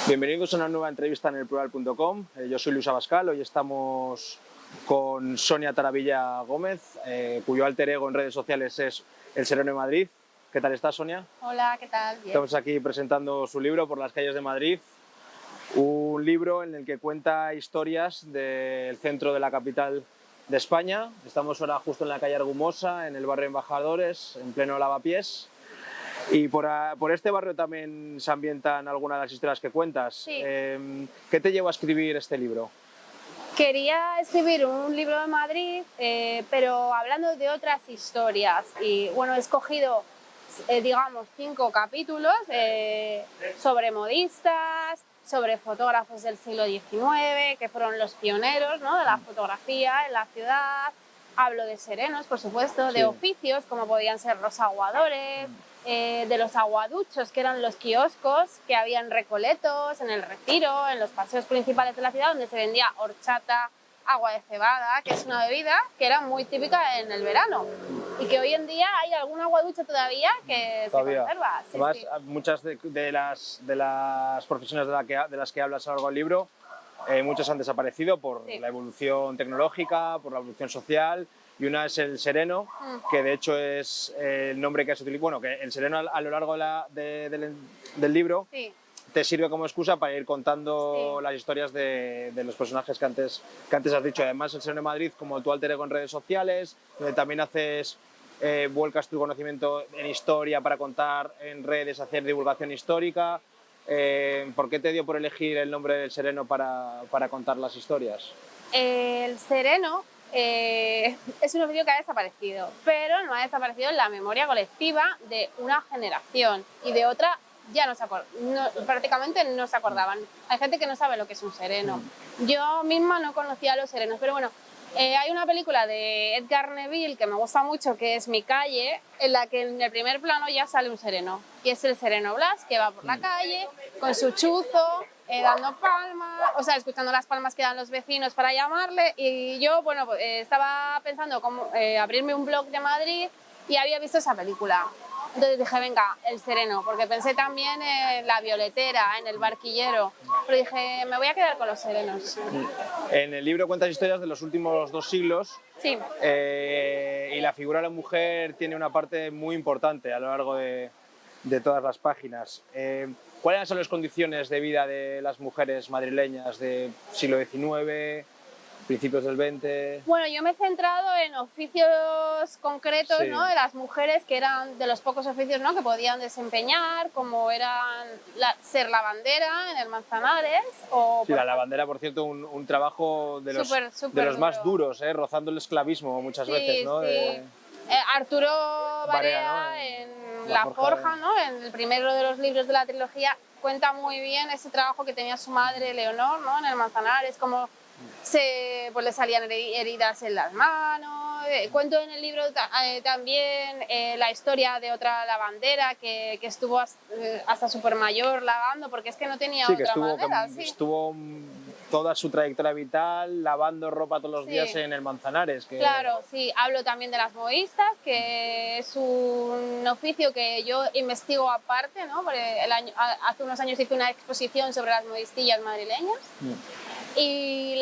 Bienvenidos a una nueva entrevista en elplural.com. Yo soy Luis Abascal, hoy estamos con Sonia Taravilla Gómez, cuyo alter ego en redes sociales es El Sereno de Madrid. ¿Qué tal estás, Sonia? Hola, ¿qué tal? Bien. Estamos aquí presentando su libro Por las calles de Madrid, un libro en el que cuenta historias del centro de la capital de España. Estamos ahora justo en la calle Argumosa, en el barrio Embajadores, en pleno Lavapiés. Y por este barrio también se ambientan algunas de las historias que cuentas. Sí. ¿Qué te llevó a escribir este libro? Quería escribir un libro de Madrid, pero hablando de otras historias. Y bueno, he escogido, digamos, 5 capítulos sobre modistas, sobre fotógrafos del siglo XIX, que fueron los pioneros, ¿no?, de la fotografía en la ciudad. Hablo de serenos, por supuesto, de oficios, como podían ser los aguadores, de los aguaduchos, que eran los kioscos que había en Recoletos, en el Retiro, en los paseos principales de la ciudad, donde se vendía horchata, agua de cebada, que es una bebida que era muy típica en el verano y que hoy en día hay algún aguaducho todavía que se conserva. Sí, además, sí. muchas de las profesiones de las que hablas a lo largo del libro, muchas han desaparecido por la evolución tecnológica, por la evolución social, y una es el sereno, que de hecho es el nombre que has utilizado. Bueno, que el sereno a lo largo del libro te sirve como excusa para ir contando las historias de los personajes que antes has dicho. Además, el Sereno de Madrid, como tu alter ego en redes sociales, donde también vuelcas tu conocimiento en historia para contar en redes, hacer divulgación histórica. ¿Por qué te dio por elegir el nombre del Sereno para contar las historias? El sereno es un oficio que ha desaparecido, pero no ha desaparecido en la memoria colectiva de una generación, y de otra ya prácticamente no se acordaban. Hay gente que no sabe lo que es un sereno. Yo misma no conocía a los serenos, pero bueno, hay una película de Edgar Neville que me gusta mucho, que es Mi calle, en la que en el primer plano ya sale un sereno, y es el sereno Blas, que va por la calle con su chuzo, dando palmas, o sea, escuchando las palmas que dan los vecinos para llamarle. Y yo, bueno, pues, estaba pensando cómo abrirme un blog de Madrid y había visto esa película. Entonces dije, venga, el sereno, porque pensé también en la violetera, en el barquillero, pero dije, me voy a quedar con los serenos. En el libro cuentas historias de los últimos 2 siglos. Sí. Y la figura de la mujer tiene una parte muy importante a lo largo de todas las páginas. ¿Cuáles son las condiciones de vida de las mujeres madrileñas del siglo XIX, principios del XX? Bueno, yo me he centrado en oficios concretos, ¿no?, de las mujeres, que eran de los pocos oficios, ¿no?, que podían desempeñar, como eran ser lavandera en el Manzanares. La lavandera, por cierto, un trabajo de los más duros, rozando el esclavismo muchas veces, ¿no? Sí. Arturo Barea, ¿no?, en La Forja, ¿no?, en el primero de los libros de la trilogía, cuenta muy bien ese trabajo que tenía su madre Leonor, ¿no?, en el Manzanares, como pues le salían heridas en las manos. Cuento en el libro también la historia de otra lavandera que estuvo hasta súper mayor lavando, porque es que no tenía otra manera. Estuvo toda su trayectoria vital lavando ropa todos los días en el Manzanares. Claro, sí. Hablo también de las modistas, que es un oficio que yo investigo aparte, ¿no?, porque hace unos años hice una exposición sobre las modistillas madrileñas. Y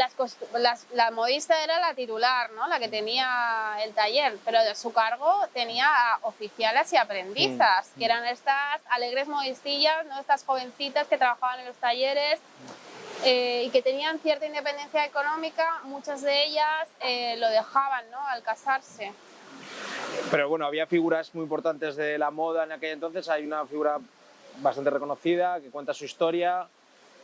la modista era la titular, ¿no?, la que tenía el taller, pero de su cargo tenía oficiales y aprendizas, que eran estas alegres modistillas, ¿no?, estas jovencitas que trabajaban en los talleres y que tenían cierta independencia económica. Muchas de ellas lo dejaban, ¿no?, al casarse. Pero bueno, había figuras muy importantes de la moda en aquel entonces. Hay una figura bastante reconocida que cuenta su historia,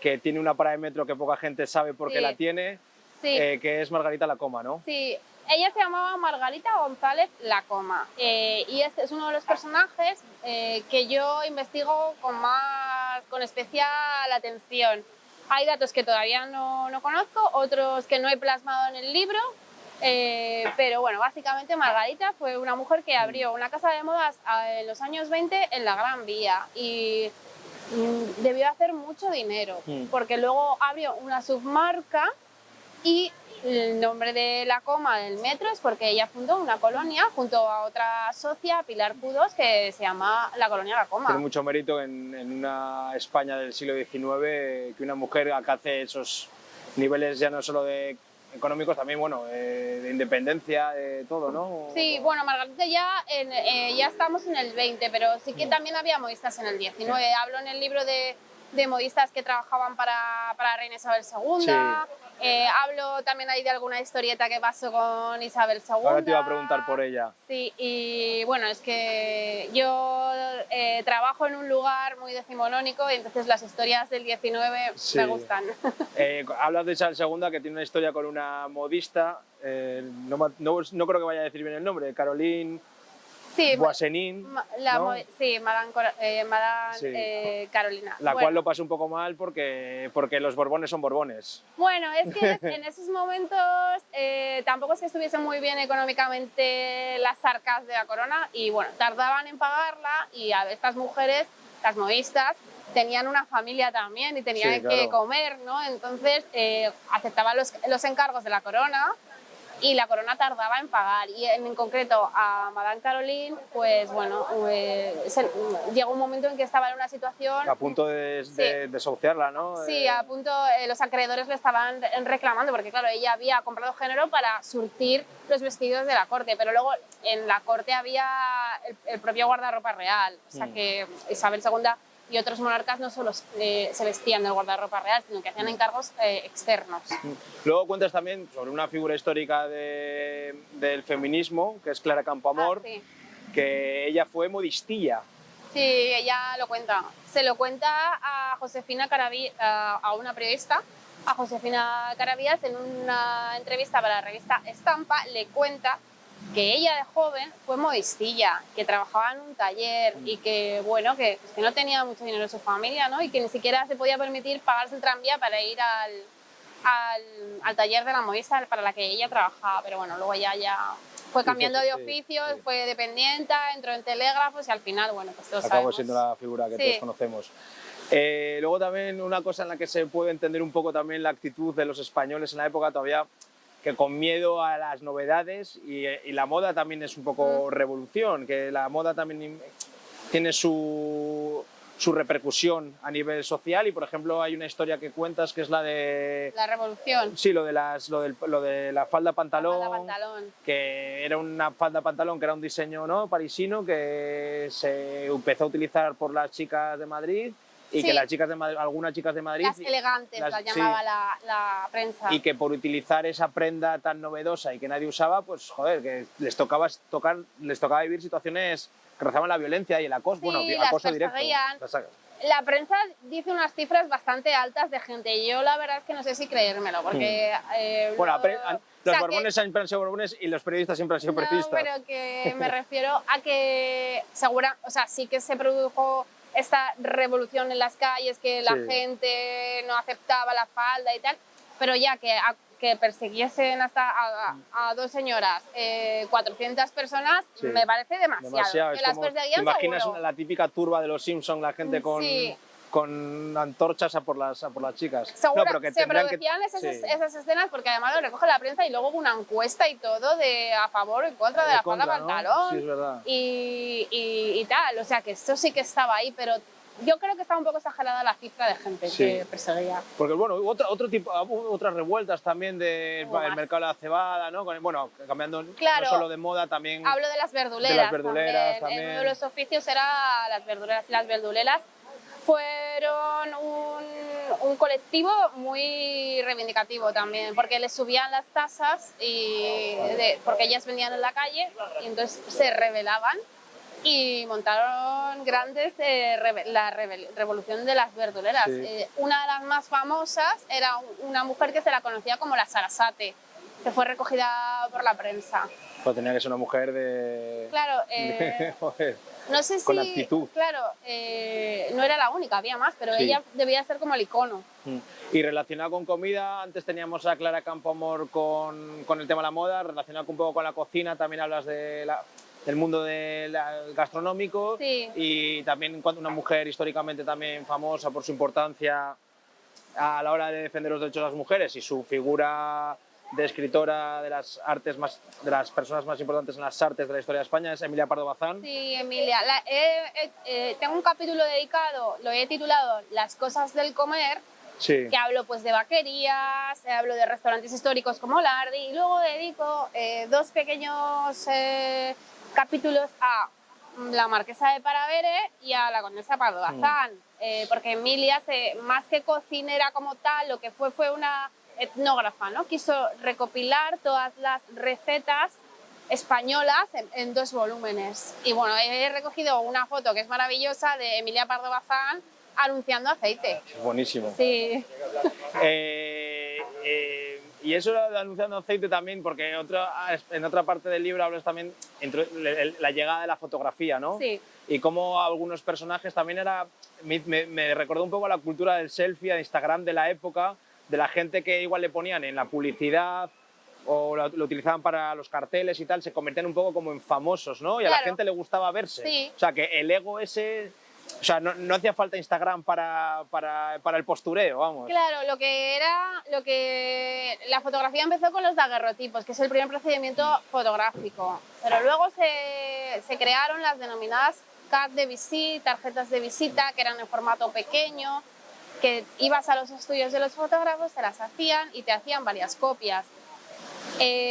que tiene una parada de metro que poca gente sabe por qué la tiene, que es Margarita Lacoma, ¿no? Sí, ella se llamaba Margarita González Lacoma, y este es uno de los personajes que yo investigo con especial atención. Hay datos que todavía no conozco, otros que no he plasmado en el libro, pero bueno, básicamente Margarita fue una mujer que abrió una casa de modas en los años 20 en la Gran Vía, y debió hacer mucho dinero, porque luego abrió una submarca y el nombre de la coma del metro es porque ella fundó una colonia junto a otra socia, Pilar Pudós, que se llama la colonia La Coma. Tiene mucho mérito en una España del siglo XIX que una mujer alcance esos niveles ya no solo de económicos, también bueno, de independencia, de todo, ¿no? Sí, bueno, Margarita ya estamos en el 20, pero sí que también había modistas en el 19. Hablo en el libro de modistas que trabajaban para Reina Isabel II. Sí. Hablo también ahí de alguna historieta que pasó con Isabel II. Ahora te iba a preguntar por ella. Sí, y bueno, es que yo trabajo en un lugar muy decimonónico y entonces las historias del 19 Sí. me gustan. Hablas de Isabel II, que tiene una historia con una modista, no creo que vaya a decir bien el nombre, Caroline Sí, Boissenin, ¿no? Sí, Madame, Sí. Carolina. La Bueno. cual lo pasó un poco mal porque los Borbones son Borbones. Bueno, es que en esos momentos tampoco es que estuviesen muy bien económicamente las arcas de la corona y bueno, tardaban en pagarla y a estas mujeres, las modistas, tenían una familia también y tenían Sí, claro. que comer, ¿no? Entonces aceptaban los encargos de la corona y la corona tardaba en pagar. Y en concreto a Madame Caroline, pues bueno, llegó un momento en que estaba en una situación... A punto de desahuciarla, ¿no? Sí, a punto, los acreedores le estaban reclamando, porque claro, ella había comprado género para surtir los vestidos de la corte, pero luego en la corte había el propio guardarropa real, o sea que Isabel II y otros monarcas no solo se vestían del guardarropa real, sino que hacían encargos externos. Luego cuentas también sobre una figura histórica del feminismo, que es Clara Campoamor, Sí. que ella fue modistilla. Sí, ella lo cuenta. Se lo cuenta a Josefina Carabias, a una periodista, a Josefina Carabias, en una entrevista para la revista Estampa, le cuenta que ella de joven fue modistilla, que trabajaba en un taller y que, bueno, que no tenía mucho dinero en su familia, ¿no? Y que ni siquiera se podía permitir pagarse el tranvía para ir al taller de la modista para la que ella trabajaba. Pero bueno, luego ya fue cambiando de oficio, sí. Fue dependienta, entró en telégrafos y al final, bueno, pues todos acabó sabemos. Siendo la figura que todos conocemos. Luego también una cosa en la que se puede entender un poco también la actitud de los españoles en la época todavía, que con miedo a las novedades y la moda también es un poco revolución, que la moda también tiene su repercusión a nivel social y por ejemplo hay una historia que cuentas que es la de... La revolución. Sí, lo de la falda pantalón, la falda pantalón, que era una falda pantalón que era un diseño, ¿no?, parisino que se empezó a utilizar por las chicas de Madrid y sí. Que las chicas de Madrid, algunas chicas de Madrid... Las elegantes, las llamaba sí. la prensa. Y que por utilizar esa prenda tan novedosa y que nadie usaba, pues joder, que les tocaba vivir situaciones que rozaban la violencia y el acoso, sí, bueno, acoso directo. La prensa dice unas cifras bastante altas de gente y yo la verdad es que no sé si creérmelo, porque... bueno, los Borbones siempre han sido Borbones y los periodistas siempre han sido periodistas. Pero que me refiero a que sí que se produjo esta revolución en las calles, que la gente no aceptaba la falda y tal, pero ya que persiguiesen hasta a dos señoras, 400 personas, me parece demasiado. Que las perseguían, ¿te imaginas seguro? La típica turba de los Simpsons, la gente con antorchas a por las chicas? Seguro, no, pero que se producían esas escenas porque además lo recoge la prensa y luego hubo una encuesta y todo a favor o en contra de la falda pantalón, sí, es verdad. y tal, o sea que esto sí que estaba ahí, pero yo creo que estaba un poco exagerada la cifra de gente que perseguía. Porque bueno, otras revueltas también del mercado de la cebada, ¿no? Bueno, cambiando no solo de moda, también... Hablo de las verduleras, también. Uno de los oficios era las verduleras y las verduleras fueron un colectivo muy reivindicativo también, porque les subían las tasas porque ellas vendían en la calle y entonces se rebelaban y montaron la revolución de las verduleras. Sí. Una de las más famosas era una mujer que se la conocía como la Sarasate, que fue recogida por la prensa. Pues tenía que ser una mujer de... Claro, joder, no sé si... con actitud. Claro, no era la única, había más, pero ella debía ser como el icono. Y relacionado con comida, antes teníamos a Clara Campoamor con el tema de la moda, relacionado un poco con la cocina, también hablas del mundo gastronómico y también una mujer históricamente también famosa por su importancia a la hora de defender los derechos de las mujeres, y su figura de escritora de las artes de las personas más importantes en las artes de la historia de España es Emilia Pardo Bazán. Sí, Emilia. Tengo un capítulo dedicado, lo he titulado Las cosas del comer, Sí. que hablo pues de vaquerías, hablo de restaurantes históricos como Lardi, y luego dedico 2 pequeños capítulos a la marquesa de Paravere y a la condesa Pardo Bazán, porque Emilia, más que cocinera como tal, lo que fue una etnógrafa, ¿no? Quiso recopilar todas las recetas españolas en 2 volúmenes. Y bueno, he recogido una foto que es maravillosa de Emilia Pardo Bazán anunciando aceite. Es buenísimo. Sí. Y eso de anunciando aceite también, porque en otra parte del libro hablas también entre la llegada de la fotografía, ¿no? Sí. Y cómo algunos personajes también me recordó un poco a la cultura del selfie de Instagram de la época, de la gente que igual le ponían en la publicidad o lo utilizaban para los carteles y tal, se convertían un poco como en famosos, ¿no? Y a la gente le gustaba verse. Sí. O sea, que el ego ese... O sea, no hacía falta Instagram para el postureo, vamos. Claro, la fotografía empezó con los daguerrotipos, que es el primer procedimiento fotográfico. Pero luego se crearon las denominadas cartes de visita, tarjetas de visita, que eran en formato pequeño, que ibas a los estudios de los fotógrafos, te las hacían y te hacían varias copias.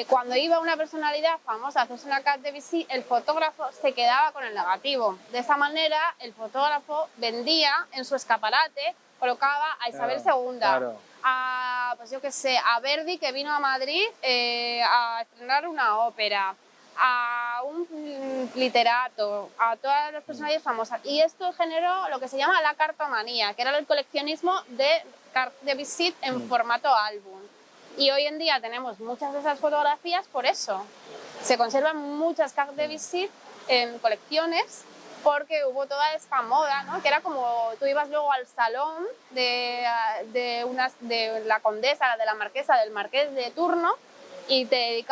Cuando iba una personalidad famosa a hacerse una carte de visita, el fotógrafo se quedaba con el negativo. De esa manera, el fotógrafo vendía en su escaparate, colocaba a Isabel II, a, pues yo qué sé, a Verdi, que vino a Madrid a estrenar una ópera, a un literato, a todas las personalidades famosas. Y esto generó lo que se llama la cartomanía, que era el coleccionismo de cartes de visita en formato álbum. Y hoy en día tenemos muchas de esas fotografías por eso. Se conservan muchas cartes de visita en colecciones porque hubo toda esta moda, ¿no? Que era como tú ibas luego al salón de la condesa, de la marquesa, del marqués de turno, y te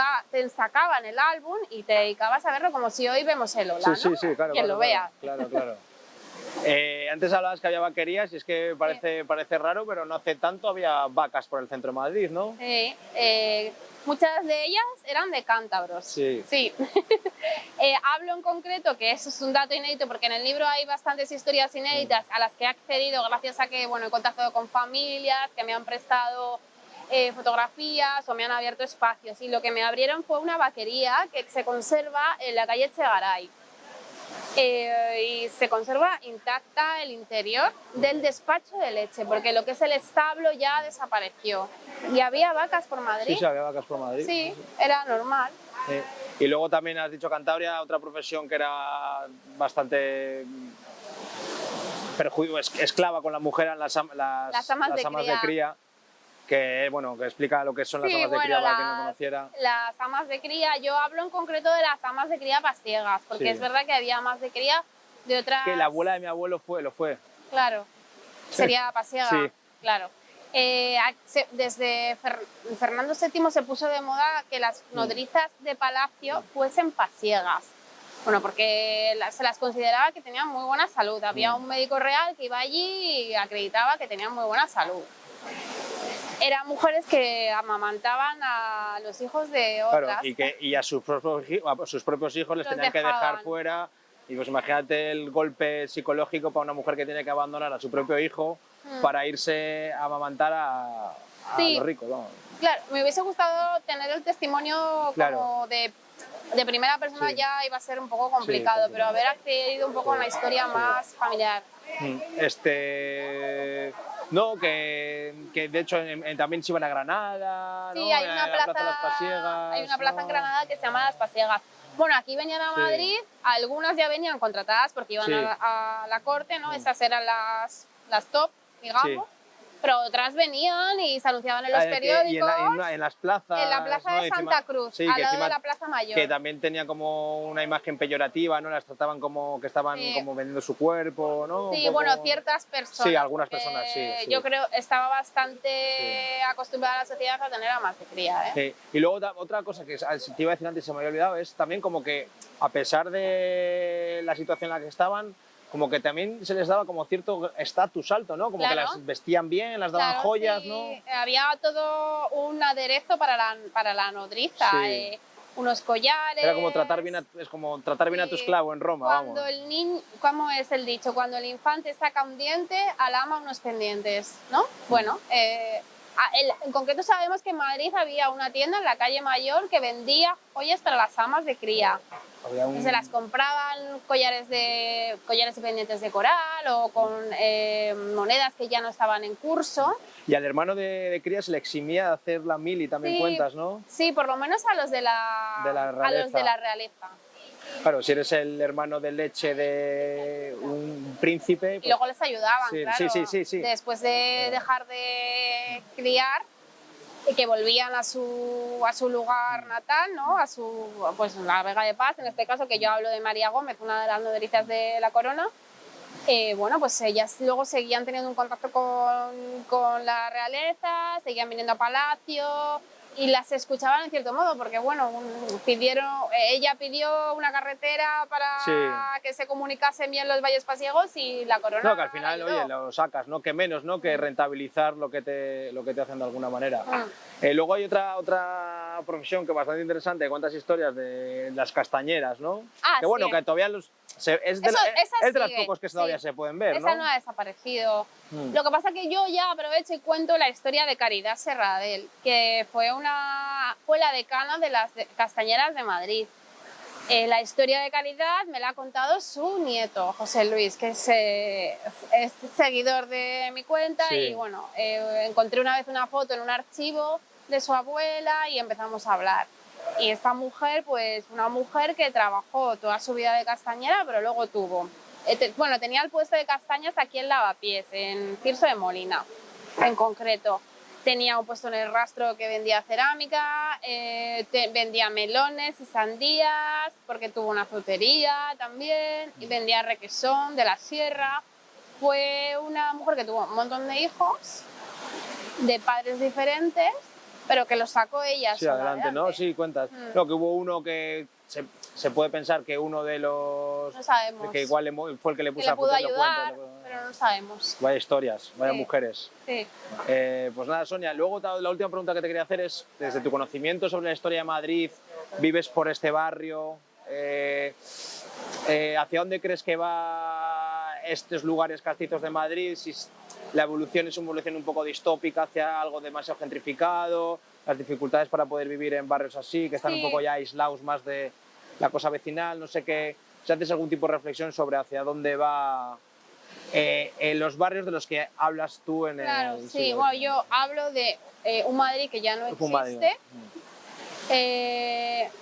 sacaban el álbum y te dedicabas a verlo como si hoy vemos el Ola, ¿no? Sí, claro. Quien lo vea. Claro. Antes hablabas que había vaquerías y es que parece raro, pero no hace tanto había vacas por el centro de Madrid, ¿no? Sí, muchas de ellas eran de cántabros. Sí. Hablo en concreto, que eso es un dato inédito, porque en el libro hay bastantes historias inéditas a las que he accedido gracias a que he contactado con familias que me han prestado fotografías o me han abierto espacios. Y lo que me abrieron fue una vaquería que se conserva en la calle Echegaray. Y se conserva intacta el interior del despacho de leche, porque lo que es el establo ya desapareció. ¿Y había vacas por Madrid? Sí, había vacas por Madrid. Sí, era normal. Sí. Y luego también has dicho Cantabria, otra profesión que era bastante esclava con la mujer, eran las amas de cría. Que explica lo que son las amas de cría para quien no conociera. Las amas de cría, yo hablo en concreto de las amas de cría pasiegas, porque es verdad que había amas de cría de otras... Que la abuela de mi abuelo lo fue. Claro, sería pasiega, sí. Claro. Desde Fernando VII se puso de moda que las nodrizas de palacio fuesen pasiegas. Bueno, porque se las consideraba que tenían muy buena salud. Había un médico real que iba allí y acreditaba que tenían muy buena salud. Eran mujeres que amamantaban a los hijos de otras. Claro, y a sus propios hijos les tenían que dejar fuera. Y pues imagínate el golpe psicológico para una mujer que tiene que abandonar a su propio hijo para irse a amamantar a los ricos. Vamos. Claro, me hubiese gustado tener el testimonio como de primera persona, ya iba a ser un poco complicado, pero haber accedido un poco a una historia más familiar. No, que de hecho también se iban a Granada, sí, ¿no? Hay una plaza Las Pasiegas, hay una plaza en Granada que se llama Las Pasiegas. Bueno, aquí venían a Madrid, algunas ya venían contratadas porque iban a la corte, ¿no? Esas eran las top, digamos. Pero otras venían y se anunciaban en los periódicos. Y en las plazas. En la plaza de Santa Cruz, al lado de la Plaza Mayor. Que también tenía como una imagen peyorativa, ¿no? Las trataban como que estaban como vendiendo su cuerpo, ¿no? Sí, bueno, ciertas personas. Sí, algunas personas, sí. Yo creo estaba bastante acostumbrada a la sociedad a tener amas de cría, ¿eh? Sí. Y luego otra cosa que te iba a decir antes y se me había olvidado es también como que a pesar de la situación en la que estaban, como que también se les daba como cierto estatus alto, ¿no? Como que Claro. las vestían bien, las daban Claro, joyas, sí, ¿no? había todo un aderezo para la nodriza, Sí. unos collares. Era como tratar bien es como tratar bien a tu Sí. esclavo en Roma, Cuando vamos. el niño, ¿cómo es el dicho? Cuando el infante saca un diente, al ama unos pendientes, ¿no? Bueno, en concreto sabemos que en Madrid había una tienda en la calle Mayor que vendía joyas para las amas de cría. Había un... Se las compraban collares y pendientes de coral o con monedas que ya no estaban en curso. Y al hermano de cría se le eximía de hacer la mili, también Sí, cuentas, ¿no? sí, por lo menos a los de De la a los de realeza. la realeza. Claro, si eres el hermano de leche de un príncipe... Y pues, luego les ayudaban, sí, claro. sí. Después de dejar de criar y que volvían a su lugar natal, ¿no? Pues la Vega de Paz, en este caso, que yo hablo de María Gómez, una de las nodrizas de la corona. Bueno, pues ellas luego seguían teniendo un contacto con la realeza, seguían viniendo a palacio y las escuchaban en cierto modo, porque bueno, ella pidió una carretera para Sí. que se comunicasen bien los valles pasiegos y la corona No, que al final, ayudó. oye, lo sacas, ¿no? Que menos, ¿no? Que rentabilizar lo que te hacen de alguna manera. Mm. Luego hay otra profesión que es bastante interesante, cuentas historias de las castañeras, ¿no? Ah, que bueno, sí. que todavía es de las sigue, pocos que todavía sí. se pueden ver, Esa ¿no? no ha desaparecido. Mm. Lo que pasa es que yo ya aprovecho y cuento la historia de Caridad Serradell, que fue la decana de las castañeras de Madrid. La historia de Caridad me la ha contado su nieto, José Luis, que es seguidor de mi cuenta. Sí. Y bueno, encontré una vez una foto en un archivo de su abuela y empezamos a hablar. Y esta mujer, pues una mujer que trabajó toda su vida de castañera, pero luego tenía el puesto de castañas aquí en Lavapiés, en Tirso de Molina, en concreto. Tenía un puesto en el rastro que vendía cerámica, vendía melones y sandías, porque tuvo una frutería también, y vendía requesón de la sierra. Fue una mujer que tuvo un montón de hijos, de padres diferentes, pero que los sacó ella Sí, sola adelante, ¿no? Sí, cuentas. No, que hubo uno que se puede pensar que uno de los... No sabemos. Que igual fue el que le Que puso le la pudo frutería, ayudar, pero no sabemos. Vaya historias, vaya Sí. mujeres. Sí. Pues nada, Sonia, luego la última pregunta que te quería hacer es, desde tu conocimiento sobre la historia de Madrid, vives por este barrio, ¿hacia dónde crees que va estos lugares castizos de Madrid? Si la evolución es una evolución un poco distópica hacia algo demasiado gentrificado, las dificultades para poder vivir en barrios así, que están un poco ya aislados más de la cosa vecinal, no sé qué, si haces algún tipo de reflexión sobre hacia dónde va los barrios de los que hablas tú en Claro, el sí, bueno, yo hablo de un Madrid que ya no existe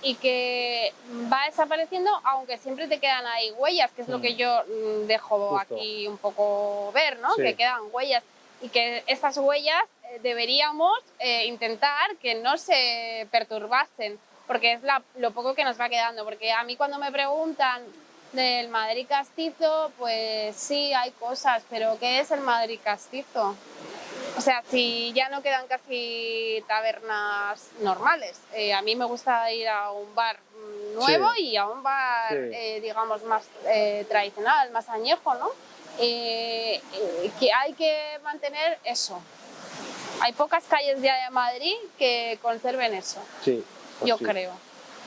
y que va desapareciendo, aunque siempre te quedan ahí huellas, que es lo que yo dejo Justo. aquí un poco ver, ¿no? Sí. Que quedan huellas y que esas huellas deberíamos intentar que no se perturbasen, porque es lo poco que nos va quedando. Porque a mí cuando me preguntan del Madrid castizo, pues sí, hay cosas, pero ¿qué es el Madrid castizo? O sea, si ya no quedan casi tabernas normales. A mí me gusta ir a un bar nuevo Sí. y a un bar, Sí. digamos, más tradicional, más añejo, ¿no? Que hay que mantener eso. Hay pocas calles ya de Madrid que conserven eso, Sí, pues yo sí. creo.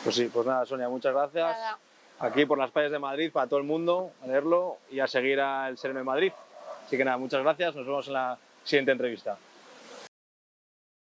Pues sí, pues nada, Sonia, muchas gracias. Nada. Aquí por las calles de Madrid, para todo el mundo, a leerlo y a seguir al Sereno de Madrid. Así que nada, muchas gracias, nos vemos en la siguiente entrevista.